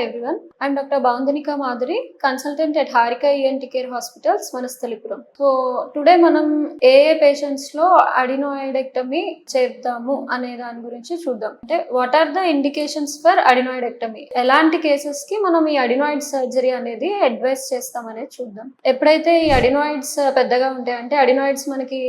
everyone. I'm Dr. Bandhanika Madhuri, consultant at Harika ENT Care Hospitals, Manasthalipuram. So today మనం ఏ patients లో అడినోయిడెక్టమీ చేద్దాము అనే దాని గురించి చూద్దాం. అంటే what are the indications for adenoidectomy, ఎలాంటి కేసెస్ కి మనం ఈ అడినాయిడ్ సర్జరీ అనేది అడ్వైస్ చేస్తాం అనేది చూద్దాం. ఎప్పుడైతే ఈ అడినాయిడ్స్ పెద్దగా ఉంటాయి, అంటే అడినాయిడ్స్ మనకి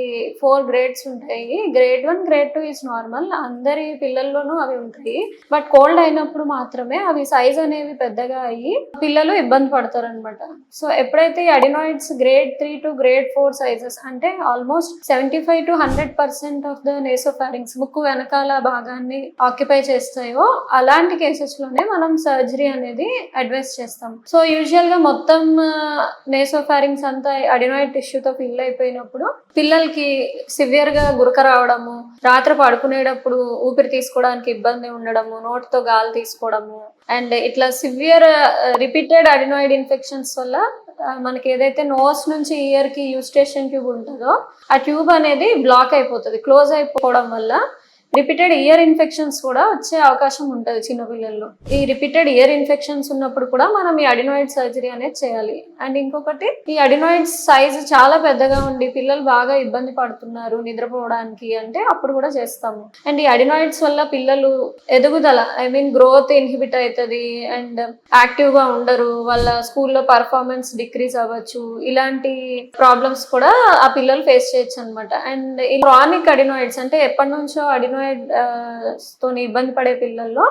4 గ్రేడ్స్ ఉంటాయి. గ్రేడ్ 1, గ్రేడ్ 2 ఈజ్ నార్మల్, అందరి పిల్లల్లోనూ అవి ఉంటాయి. బట్ కోల్డ్ అయినప్పుడు మాత్రమే అవి సైజ్ అనేవి పెద్దగా అయ్యి పిల్లలు ఇబ్బంది పడతారు అనమాట. సో ఎప్పుడైతే ఈ adenoids grade 3 to grade 4 sizes, అంటే ఆల్మోస్ట్ 75 to 100% ఆఫ్ ద నేసోఫారింగ్స్, ముక్కు వెనకాల భాగాన్ని ఆక్యుపై చేస్తాయో అలాంటి కేసెస్ లోనే మనం సర్జరీ అనేది అడ్వైస్ చేస్తాం. సో యూజువల్ గా మొత్తం నేసోఫారింగ్స్ అంతా అడినాయిడ్ టిష్యూతో ఫిల్ అయిపోయినప్పుడు పిల్లలకి సివియర్ గా గురక రావడము, రాత్రి పడుకునేటప్పుడు ఊపిరి తీసుకోవడానికి ఇబ్బంది ఉండడము, నోటితో గాలి తీసుకోవడము, అండ్ ఇట్లా సివియర్ రిపీటెడ్ అడినాయిడ్ ఇన్ఫెక్షన్స్ వల్ల మనకి ఏదైతే నోస్ నుంచి ఇయర్ కి యూస్టేషన్ ట్యూబ్ ఉంటుందో ఆ ట్యూబ్ అనేది బ్లాక్ అయిపోతుంది. క్లోజ్ అయిపోవడం వల్ల రిపీటెడ్ ఇయర్ ఇన్ఫెక్షన్స్ కూడా వచ్చే అవకాశం ఉంటుంది చిన్నపిల్లల్లో. ఈ రిపీటెడ్ ఇయర్ ఇన్ఫెక్షన్స్ ఉన్నప్పుడు కూడా మనం ఈ అడినాయిడ్ సర్జరీ అనేది చేయాలి. అండ్ ఇంకొకటి, ఈ అడినాయిడ్ సైజ్ చాలా పెద్దగా ఉండి పిల్లలు బాగా ఇబ్బంది పడుతున్నారు నిద్రపోవడానికి అంటే అప్పుడు కూడా చేస్తాము. అండ్ ఈ అడినాయిడ్స్ వల్ల పిల్లలు ఎదుగుదల, గ్రోత్ ఇన్హిబిట్ అవుతుంది అండ్ యాక్టివ్ గా ఉండరు, వాళ్ళ స్కూల్లో పర్ఫార్మెన్స్ డిక్రీజ్ అవ్వచ్చు. ఇలాంటి ప్రాబ్లమ్స్ కూడా ఆ పిల్లలు ఫేస్ చేయొచ్చు అనమాట. అండ్ ఈ క్రానిక్ అడినాయిడ్స్, అంటే ఎప్పటి నుంచో అడినాయిడ్ తోని ఇబ్బంది పడే పిల్లల్లో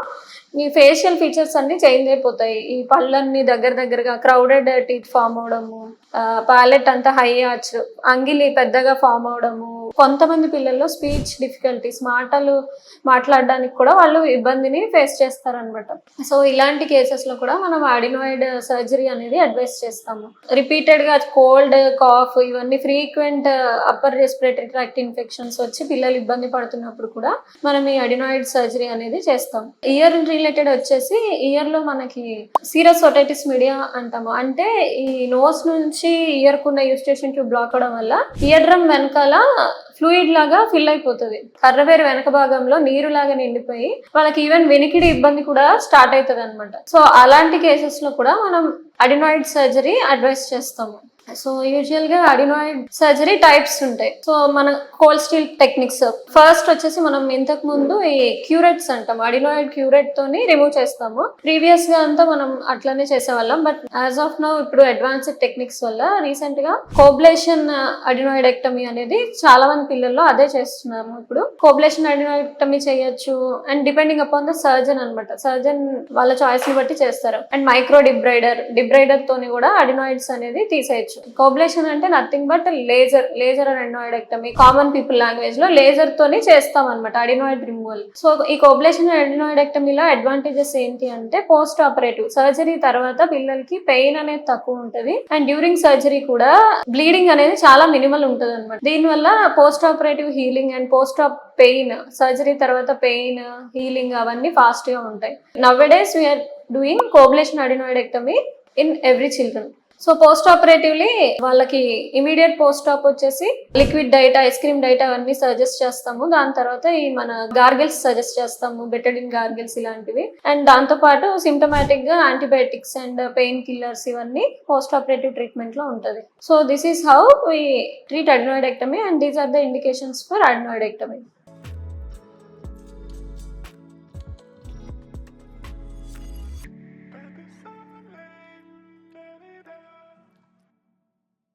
ఈ ఫేషియల్ ఫీచర్స్ అన్ని చేంజ్ అయిపోతాయి. ఈ పళ్ళన్ని దగ్గరగా క్రౌడెడ్ టీత్ ఫామ్ అవడము, ప్యాలెట్ అంతా హై ఆర్చ్, అంగిలి పెద్దగా ఫామ్ అవడము, కొంతమంది పిల్లల్లో స్పీచ్ డిఫికల్టీస్, మాటలు మాట్లాడడానికి కూడా వాళ్ళు ఇబ్బందిని ఫేస్ చేస్తారనమాట. సో ఇలాంటి కేసెస్ లో కూడా మనం అడినాయిడ్ సర్జరీ అనేది అడ్వైస్ చేస్తాము. రిపీటెడ్ గా కోల్డ్, కాఫ్, ఇవన్నీ frequent upper respiratory tract infections వచ్చి పిల్లలు ఇబ్బంది పడుతున్నప్పుడు కూడా మనం ఈ అడినాయిడ్ సర్జరీ అనేది చేస్తాం. ఇయర్ రిలేటెడ్ వచ్చేసి ఇయర్ లో మనకి సీరస్ ఓటైటిస్ మీడియా అంటాము. అంటే ఈ నోస్ నుంచి ఇయర్ కున్న యూస్టేషన్ ట్యూబ్ బ్లాక్ అవడం వల్ల ఇయర్ డ్రమ్ వెనకాల ఫ్లూయిడ్ లాగా ఫిల్ అయిపోతుంది. కర్రవేరు వెనక భాగంలో నీరు లాగా నిండిపోయి వాళ్ళకి ఈవెన్ వినికిడి ఇబ్బంది కూడా స్టార్ట్ అవుతుంది అనమాట. సో అలాంటి కేసెస్ లో కూడా మనం అడినాయిడ్ సర్జరీ అడ్వైస్ చేస్తాము. సో యూజువల్ గా అడినాయిడ్ సర్జరీ టైప్స్ ఉంటాయి. సో మన కోల్డ్ స్టీల్ టెక్నిక్స్, ఫస్ట్ వచ్చేసి మనం ఇంతకు ముందు ఈ క్యూరెట్స్ అంటాం, అడినాయిడ్ క్యూరెట్ తోని రిమూవ్ చేస్తాము. ప్రీవియస్ గా అంతా మనం అట్లనే చేసేవాళ్ళం. బట్ యాజ్ ఆఫ్ నౌ ఇప్పుడు అడ్వాన్స్డ్ టెక్నిక్స్ వల్ల రీసెంట్ గా కోబ్లేషన్ అడినాయిడెక్టమీ అనేది చాలా మంది పిల్లల్లో అదే చేస్తున్నాము. ఇప్పుడు కోబ్లేషన్ అడినాయిడెక్టమీ చేయొచ్చు. And depending upon the surgeon అనమాట, సర్జన్ వాళ్ళ చాయిస్ ని బట్టి చేస్తారు. అండ్ మైక్రో డిబ్రైడర్ తోని కూడా అడినాయిడ్స్ అనేది తీసేయచ్చు. కోబ్లేషన్ అంటే nothing but laser adenoidectomy, common people language లో లేజర్ తోని చేస్తాం అనమాట అడినాయిడ్ రిమూవల్. సో ఈ కోబ్లేషన్ అడినాయిడెక్టమీలో అడ్వాంటేజెస్ ఏంటి అంటే, పోస్ట్ ఆపరేటివ్ సర్జరీ తర్వాత పిల్లలకి పెయిన్ అనేది తక్కువ ఉంటది. అండ్ డ్యూరింగ్ సర్జరీ కూడా బ్లీడింగ్ అనేది చాలా మినిమల్ ఉంటది అనమాట. దీనివల్ల post operative healing and post op pain, surgery తర్వాత పెయిన్ హీలింగ్ అవన్నీ ఫాస్ట్ గా ఉంటాయి. Nowadays we are doing coblation adenoidectomy in every children. So post operatively వాళ్ళకి ఇమీడియట్ పోస్ట్ ఆప్ వచ్చేసి liquid diet, ice cream diet అవన్నీ సజెస్ట్ చేస్తాము. దాని తర్వాత ఈ మన గార్గిల్స్ సజెస్ట్ చేస్తాము, బెటడిన్ గార్గిల్స్ ఇలాంటివి. అండ్ దాంతో పాటు సిమ్టమాటిక్ గా యాంటీబయాటిక్స్ అండ్ పెయిన్ కిల్లర్స్ ఇవన్నీ పోస్ట్ ఆపరేటివ్ ట్రీట్మెంట్ లో ఉంటది. So this is how we treat adenoidectomy and these are the indications for అడినాయిడెక్టమీ.